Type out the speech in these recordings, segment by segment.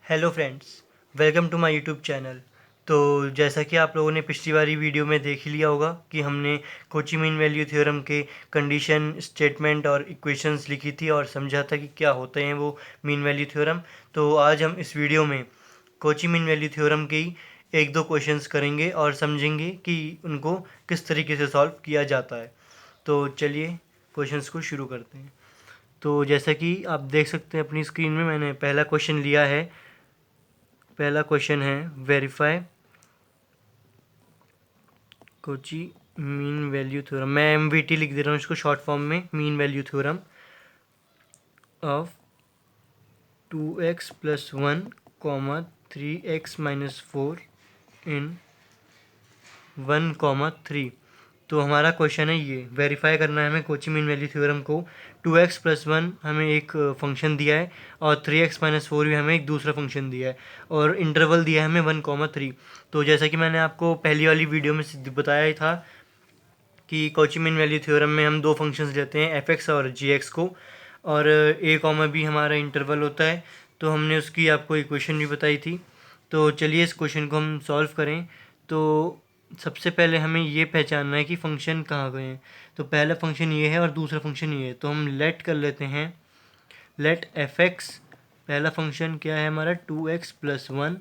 Hello friends, welcome to my YouTube channel. तो जैसा कि आप लोगों ने पिछली वाली वीडियो में देख ही लिया होगा कि हमने कोची मीन वैल्यू थ्योरम के कंडीशन, स्टेटमेंट और इक्वेशंस लिखी थी और समझा था कि क्या होते हैं वो मीन वैल्यू थ्योरम। तो आज हम इस वीडियो में कोची मीन वैल्यू थ्योरम के ही एक दो क्वेश्चंस करेंगे और समझेंगे कि उनको किस तरीके से सॉल्व किया जाता है। तो चलिए क्वेश्चंस को शुरू करते हैं। तो जैसा कि आप देख सकते हैं अपनी स्क्रीन में, मैंने पहला क्वेश्चन लिया है। पहला क्वेश्चन है, verify Kochi mean value theorem. मैं एमवीटी लिख दे रहा हूँ इसको शॉर्ट फॉर्म में, mean value theorem of 2x+1, 3x-4 इन 1, 3। तो हमारा क्वेश्चन है, ये वेरीफाई करना है हमें कोची मीन वैल्यू थ्योरम को। 2x+1 हमें एक फंक्शन दिया है और 3x-4 भी हमें एक दूसरा फंक्शन दिया है और इंटरवल दिया है हमें 1, 3। तो जैसा कि मैंने आपको पहली वाली वीडियो में बताया ही था कि कॉची मीन वैल्यू थ्योरम में हम दो फंक्शंस लेते हैं, एफ और जी को, और ए कॉमा बी हमारा इंटरवल होता है। तो हमने उसकी आपको इक्वेशन भी बताई थी। तो चलिए इस क्वेश्चन को हम सॉल्व करें। तो सबसे पहले हमें ये पहचानना है कि फंक्शन कहाँ गए हैं। तो पहला फंक्शन ये है और दूसरा फंक्शन ये है, तो हम लेट कर लेते हैं, लेट एफ एक्स। पहला फंक्शन क्या है हमारा, 2x+1,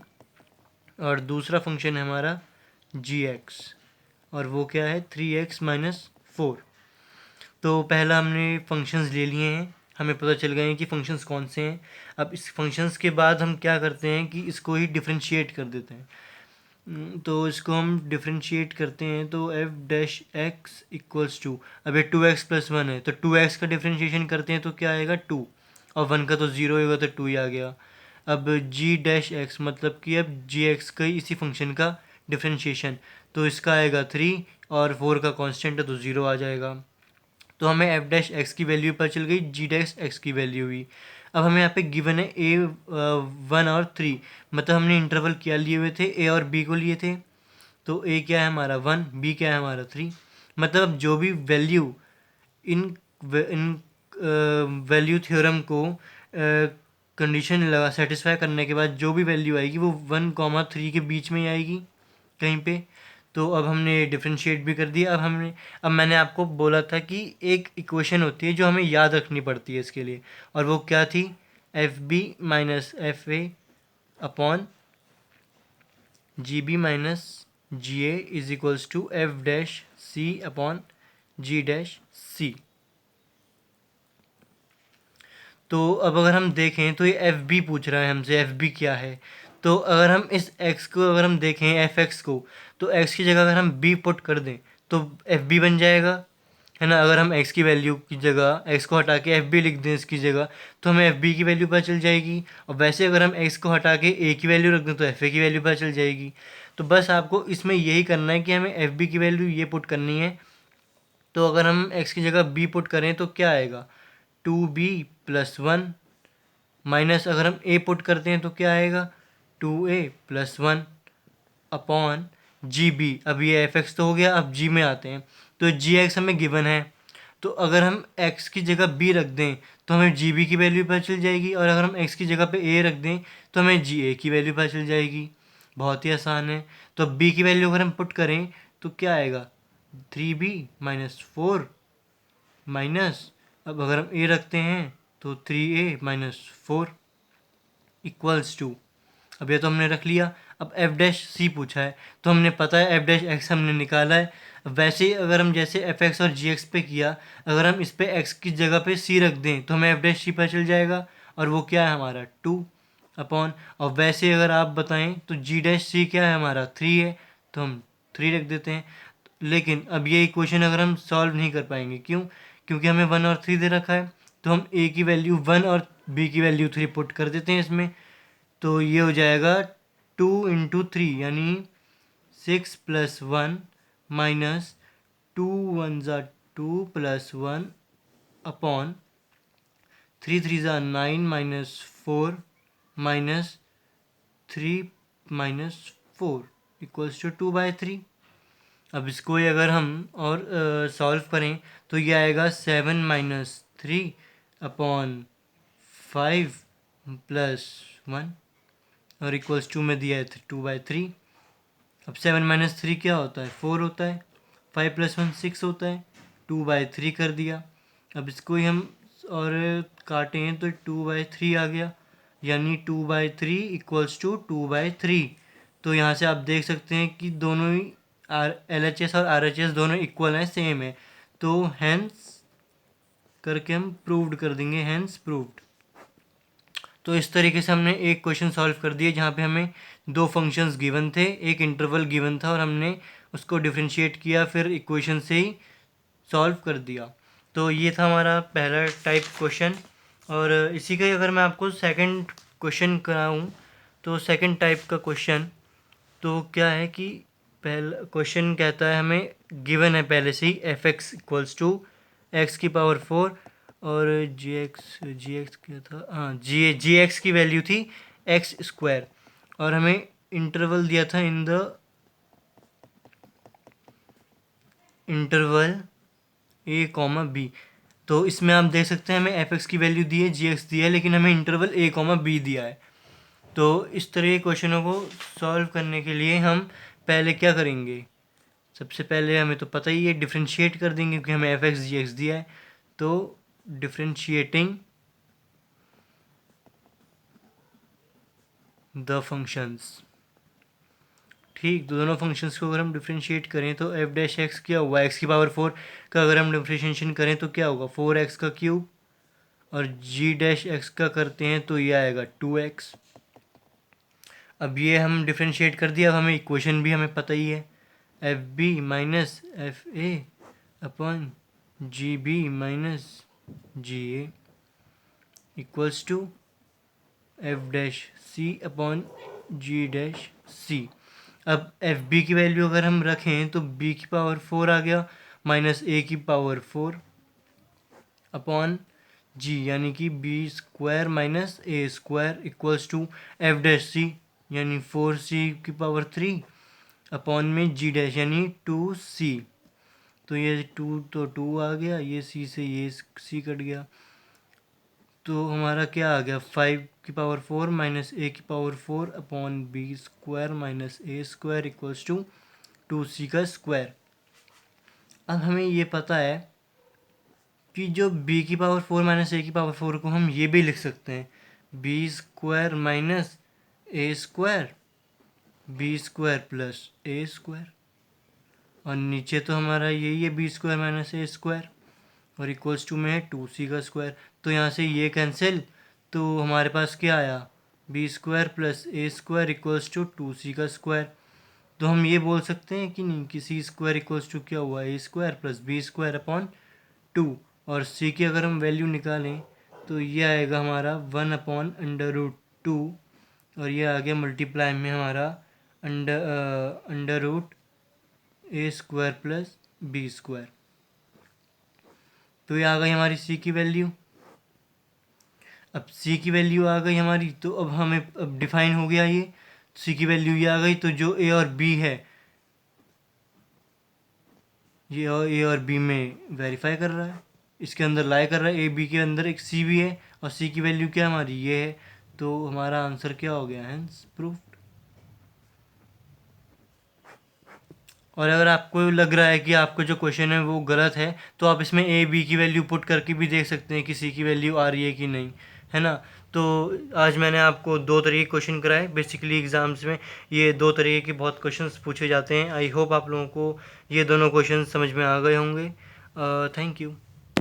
और दूसरा फंक्शन है हमारा जी एक्स, और वो क्या है 3x-4। तो पहला हमने फंक्शंस ले लिए हैं, हमें पता चल गए हैं कि फंक्शंस कौन से हैं। अब इस फंक्शंस के बाद हम क्या करते हैं कि इसको ही डिफरेंशिएट कर देते हैं। तो इसको हम डिफरेंशिएट करते हैं, तो f'(x)=2। अब ये 2x+1 है, तो 2x का डिफरेंशिएशन करते हैं तो क्या आएगा 2, और 1 का तो 0 होगा तो 2 ही आ गया। अब g'(x) मतलब कि अब gx का ही इसी फंक्शन का डिफरेंशिएशन, तो इसका आएगा 3, और 4 का कांस्टेंट है तो 0 आ जाएगा। तो हमें f'(x) की वैल्यू पता चल गई, g'(x) की वैल्यू भी। अब हमें यहाँ पे गिवन है a 1 और 3, मतलब हमने इंटरवल क्या लिए हुए थे, a और b को लिए थे। तो a क्या है हमारा 1, b क्या है हमारा 3। मतलब जो भी value in in value theorem को कंडीशन लगा सेटिस्फाई करने के बाद जो भी वैल्यू आएगी वो 1, 3 के बीच में ही आएगी कहीं पे। तो अब हमने डिफरेंशिएट भी कर दिया। अब मैंने आपको बोला था कि एक इक्वेशन होती है जो हमें याद रखनी पड़ती है इसके लिए, और वो क्या थी, F B minus F A upon G B minus G A is equals to f'(c) upon g'(c). तो अब अगर हम देखें तो ये एफ बी पूछ रहा है हमसे, एफ बी क्या है। तो अगर हम इस x को अगर हम देखें, एफ एक्स को, तो x की जगह अगर हम b पुट कर दें तो एफ बी बन जाएगा, है ना। अगर हम x की वैल्यू की जगह x को हटा के एफ बी लिख दें इसकी जगह, तो हमें एफ बी की वैल्यू पता चल जाएगी। और वैसे अगर हम x को हटा के a की वैल्यू रख दें तो एफ ए की वैल्यू पता चल जाएगी। तो बस आपको इसमें यही करना है कि हमें एफ बी की वैल्यू ये पुट करनी है। तो अगर हम x की जगह b पुट करें तो क्या आएगा, 2b+1, माइनस अगर हम a पुट करते हैं तो क्या आएगा, 2a+1 अपॉन जी बी। अब ये एफ एक्स तो हो गया, अब जी में आते हैं। तो जी एक्स हमें गिवन है, तो अगर हम x की जगह b रख दें तो हमें जी बी की वैल्यू पता चल जाएगी, और अगर हम x की जगह पे a रख दें तो हमें जी ए की वैल्यू पता चल जाएगी। बहुत ही आसान है। तो b की वैल्यू अगर हम पुट करें तो क्या आएगा, 3b-4 माइनस, अब अगर हम a रखते हैं तो 3a-4 इक्वल्स टू, अब ये तो हमने रख लिया। अब f'(c) पूछा है, तो हमने पता है f'(x) हमने निकाला है। वैसे ही अगर हम जैसे f(x) और gx पे किया, अगर हम इस पे x की जगह पे c रख दें तो हमें f'(c) पता चल जाएगा, और वो क्या है हमारा 2 अपॉन, और वैसे अगर आप बताएं तो g'(c) क्या है हमारा 3 है, तो हम 3 रख देते हैं। लेकिन अब ये इक्वेशन अगर हम सॉल्व नहीं कर पाएंगे, क्यों, क्योंकि हमें 1 और 3 दे रखा है। तो हम a की वैल्यू 1 और b की वैल्यू 3 पुट कर देते हैं इसमें, तो ये हो जाएगा 2 × 3 यानी 6+1 minus 2 × 1 = 2+1 upon 3 × 3 = 9 minus 4 minus 3-4 equals to 2/3। अब इसको ही अगर हम और सॉल्व करें तो ये आएगा 7 - 3 अपॉन 5 + 1। और इक्वल्स टू में दिया है 2/3। अब 7 - 3 क्या होता है? 4 होता है। 5 + 1 6 होता है। 2/3 कर दिया। अब इसको ही हम और काटें तो 2/3 आ गया, यानी 2/3 इक्वल्स टू 2/3। तो यहाँ से आप देख सकते हैं कि दोनों ही LHS और RHS दोनों इक्वल हैं, सेम है। तो हैंस करके हम प्रूव्ड कर देंगे, हैंस प्रूव्ड। तो इस तरीके से हमने एक क्वेश्चन सॉल्व कर दिया जहाँ पे हमें दो फंक्शंस गिवन थे, एक इंटरवल गिवन था और हमने उसको डिफरेंशिएट किया, फिर इक्वेशन से ही सॉल्व कर दिया। तो ये था हमारा पहला टाइप क्वेश्चन। और इसी का अगर मैं आपको सेकंड क्वेश्चन कराऊँ तो सेकंड टाइप का क्वेश्चन तो क्या है कि पहला क्वेश्चन कहता है हमें गिवन है पहले से ही f(x) इक्वल्स टू x⁴ और gx क्या था, हाँ gx की वैल्यू थी x² और हमें इंटरवल दिया था in the interval a, b। तो इसमें आप देख सकते हैं हमें f(x) की वैल्यू दी है, gx दिया है, लेकिन हमें इंटरवल a, b दिया है। तो इस तरह के क्वेश्चनों को सॉल्व करने के लिए हम पहले क्या करेंगे? सबसे पहले हमें तो पता ही है, डिफरेंशिएट कर देंगे क्योंकि हमें f(x) gx दिया है। तो डिफरेंशिएटिंग द फंक्शंस, ठीक, तो दोनों फंक्शंस को अगर हम डिफरेंशिएट करें तो f(x) क्या हुआ, x⁴ का अगर हम डिफरेंशिएशन करें तो क्या होगा, 4x³ और g(x) का करते हैं तो ये आएगा 2x। अब ये हम डिफरेंशिएट कर दिया, अब हमें इक्वेशन भी हमें पता ही है, fb minus fa/gb minus ga equals to f'(c)/g'(c). अब fb की वैल्यू अगर हम रखें तो b⁴ आ गया माइनस a⁴ अपॉन g, यानी कि b² minus a² equals to f'(c) यानी 4c³ अपॉन में g' यानी 2c। तो ये 2 तो 2 आ गया, ये c से ये c कट गया, तो हमारा क्या आ गया, 5⁴ minus a⁴ upon b² minus a² equals to 2c²। अब हमें ये पता है कि जो b⁴ माइनस a⁴ को हम ये भी लिख सकते हैं, b² minus a² b² plus a²। और नीचे तो हमारा यही है b² माइनस a² और इक्वल्स टू में है 2c²। तो यहाँ से ये कैंसिल, तो हमारे पास क्या आया, b² plus a² equals to 2c²। तो हम ये बोल सकते हैं कि नहीं कि c² इक्वल्स टू क्या हुआ, a² प्लस b² अपॉन 2। और c की अगर हम वैल्यू निकालें तो ये आएगा हमारा 1/√2 और ये आ गया मल्टीप्लाई में हमारा under root a² plus b²। तो ये आ गई हमारी c की वैल्यू। अब c की वैल्यू आ गई हमारी, तो अब हमें अब डिफाइन हो गया ये c की वैल्यू ये आ गई। तो जो a और b है ये a और b में वेरीफाई कर रहा है, इसके अंदर लाई कर रहा है, a b के अंदर एक c भी है और c की वैल्यू क्या हमारी ये है। तो हमारा आंसर क्या हो गया, हैंस प्रूफ्ड। और अगर आपको लग रहा है कि आपको जो क्वेश्चन है वो गलत है तो आप इसमें a b की वैल्यू पुट करके भी देख सकते हैं कि c की वैल्यू आ रही है कि नहीं, है ना। तो आज मैंने आपको दो तरीके के क्वेश्चन कराए। बेसिकली एग्ज़ाम्स में ये दो तरीके के बहुत क्वेश्चंस पूछे जाते हैं। आई होप आप लोगों को ये दोनों क्वेश्चन समझ में आ गए होंगे। Thank you.